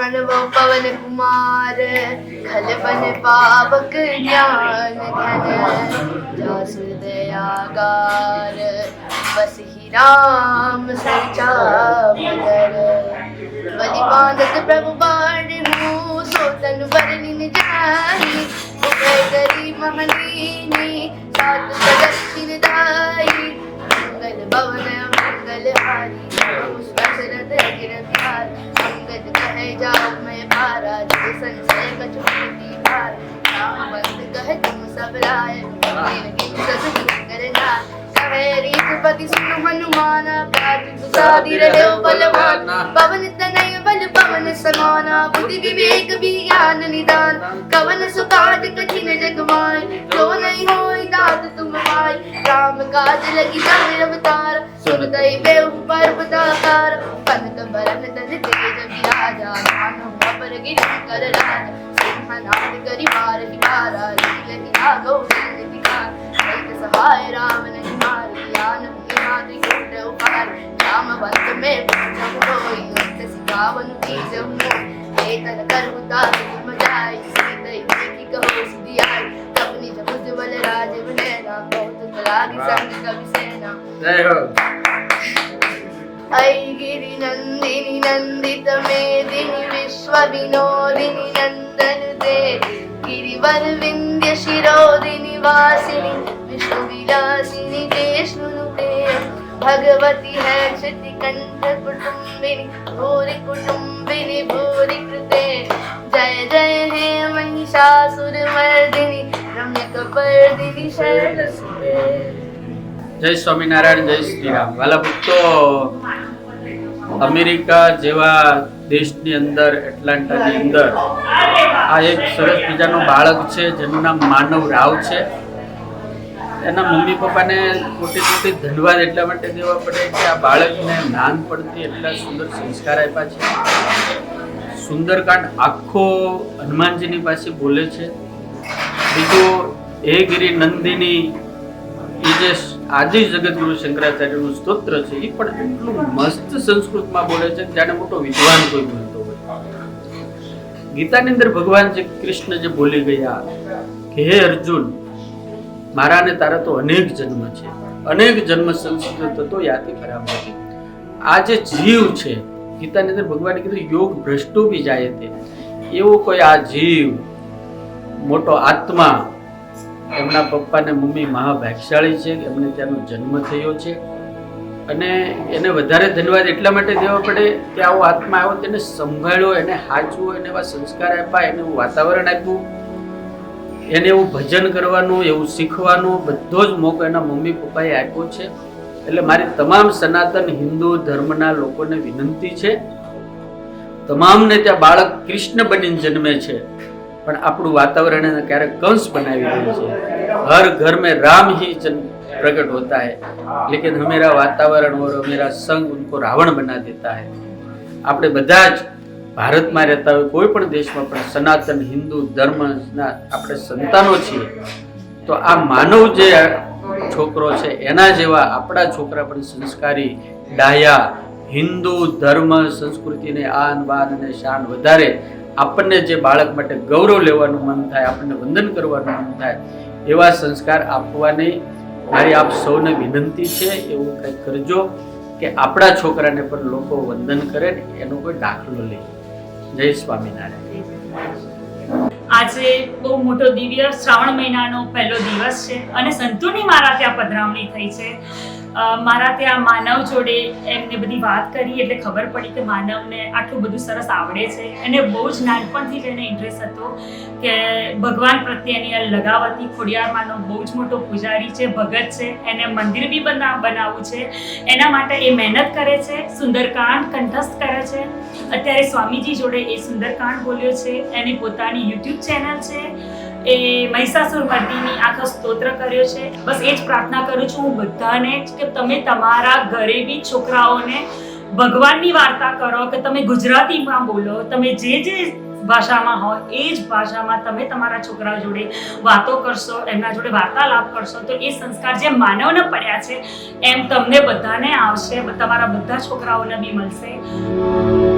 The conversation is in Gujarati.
प्रणव पवन कुमार खल बन पावक ज्ञान घन जासु दयागार बस ही राम सचा मगर बलि बांधत प्रभु बाण हूँ सोतन बरनिन जाई उभय करी महनीनी सात सदक्षिण दाई मंगल भवन मंगल हारी दशरथ गिर बिहार मंगल कहे जाओ मैं पारा जग संशय कछु नहीं भार राम बंद कहे तुम सब राय लगे सस करना कहे रीतपति सुन हनुमान प्राति सुसादी रहे बलवान पवन तनय बल पवन समाना बुद्धि विवेक विज्ञान निदान कवन सुकाज कठिन जग माय जो नहीं होई दात तुम माय राम काज लगी जाने अवतार सुन दई बेहु पर्वताकार कनक बरन तन तेज विराजा मानो अपर गिरि कर राजा सिंहनाद करि मार निवारा लील राघव दिखार एक सहाय राम नहीं मारी आन मादि कोट उपार रामवंत में पूछम होई अंत सिखावन तीज मोह एतन करहुता तुम जाय सीतै की कहो सुधि आय अपनी जबुज बल राज बनेना बहुत लागी संग कवि सेना जय हो। ऐ गिरि नंदिनी नंदित मेदिनी विश्व विनोदिनी नंदन ते गिरिवर विंध्य शिरोदिनी वासिनी विष्णु विलासिनी देशनुते भगवती है क्षति कंठ कुटुंबिनी भूरि कृते जय जय हे महिषासुर मर्दिनी रम्यकपर्दिनी शैलसुते। જય સ્વામિનારાયણ, જય શ્રીરામ। વાલા ભક્તો, અમેરિકા જેવા દેશની અંદર એટલાન્ટાની અંદર આ એક સરસ મજાનો બાળક છે જેનું નામ માનવ રાવ છે। એના મમ્મી પપ્પાને મોટી મોટી ધન્યવાદ એટલા માટે દેવા પડે કે આ બાળકને નાનપણથી એટલા સુંદર સંસ્કાર આપ્યા છે। સુંદરકાંડ આખો હનુમાનજીની પાસે બોલે છે। બીજું હે ગિરી નંદિની એ જે આદિ જગતગુરુ શંકરાચાર્યનું સ્તોત્ર છે એ પણ એટલું મસ્ત સંસ્કૃતમાં બોલે છે જાણે મોટો વિદ્વાન કોઈ બોલતો હોય। ગીતાની અંદર ભગવાન શ્રી કૃષ્ણ જે બોલી ગયા કે હે અર્જુન, મારા ને તારા તો અનેક જન્મ છે, અનેક જન્મ સંસ્કૃત હતો યાતિ ખરાબ હતી। આ જે જીવ છે, ગીતાની અંદર ભગવાને કીધું યોગ ભ્રષ્ટો બી જાય તે, એવો કોઈ આ જીવ મોટો આત્મા, એમના પપ્પા ને મમ્મી મહાભાગ્યશાળી છે, એમને ત્યાંનો જન્મ થયો છે। અને એને વધારે ધન્યવાદ એટલા માટે દેવા પડે કે આવો આત્મા આવ્યો, તેને સંભાળ્યો, એને હાચવો, એને એવા સંસ્કાર આપ્યા, એને એવું વાતાવરણ આપ્યું, એને એવું ભજન કરવાનું, એવું શીખવાનું બધો જ મોકો એના મમ્મી પપ્પાએ આપ્યો છે। એટલે મારી તમામ સનાતન હિન્દુ ધર્મના લોકોને વિનંતી છે, તમામને ત્યાં બાળક કૃષ્ણ બનીને જન્મે છે પણ આપણું વાતાવરણ એને ક્યારેક કંસ બનાવી રહ્યું છે। હર ઘર में राम ही प्रकट होता है लेकिन हमेरा वातावरण और हमेरा संग उनको रावण बना देता है। આપણે બધા જ ભારતમાં રહેતા હોય, કોઈ પણ દેશમાં પણ સનાતન હિન્દુ ધર્મના આપણે સંતાનો છીએ, તો આ માનવ જે છોકરો છે એના જેવા આપણા છોકરા પણ સંસ્કારી, ડાયા, હિન્દુ ધર્મ સંસ્કૃતિને આન બાન અને શાન વધારે, આપણને જે બાળક માટે ગૌરવ લેવાનું મન થાય, આપણને વંદન કરવાનું મન થાય, એવા સંસ્કાર આપવાની મારી આપ સૌને વિનંતી છે। એવું કંઈક કરજો કે આપણા છોકરાને પણ લોકો વંદન કરે ને એનો કોઈ દાખલો લે। જય સ્વામિનારાયણ। આજે બહુ મોટો દિવ્ય શ્રાવણ મહિનાનો પહેલો દિવસ છે અને સંતોની મારા ત્યાં પધરામણી થઈ છે। મારા ત્યાં માનવ જોડે એમને બધી વાત કરી એટલે ખબર પડી કે માનવને આટલું બધું સરસ આવડે છે અને બહુ જ નાનપણથી જ એને ઇન્ટરેસ્ટ હતો કે ભગવાન પ્રત્યેની લગાવતી ખોડિયારમાંનો બહુ જ મોટો પૂજારી છે, ભગત છે, એને મંદિર બી બનાવવું છે, એના માટે એ મહેનત કરે છે, સુંદરકાંડ કંઠસ્થ કરે છે। અત્યારે સ્વામીજી જોડે એ સુંદરકાંડ બોલ્યો છે, એની પોતાની યુટ્યુબ ચેનલ છે, એ મહિષાસુર મર્દિની આખો સ્તોત્ર કર્યો છે। બસ એ જ પ્રાર્થના કરું છું હું બધાને કે તમે તમારા ઘરે બી છોકરાઓને ભગવાનની વાર્તા કરો, કે તમે ગુજરાતીમાં બોલો, તમે જે ભાષામાં હોય એ જ ભાષામાં તમે તમારા છોકરાઓ જોડે વાતો કરશો, એમના જોડે વાર્તાલાપ કરશો, તો એ સંસ્કાર જે માનવને પડ્યા છે એમ તમને બધાને આવશે, તમારા બધા છોકરાઓને બી મળશે।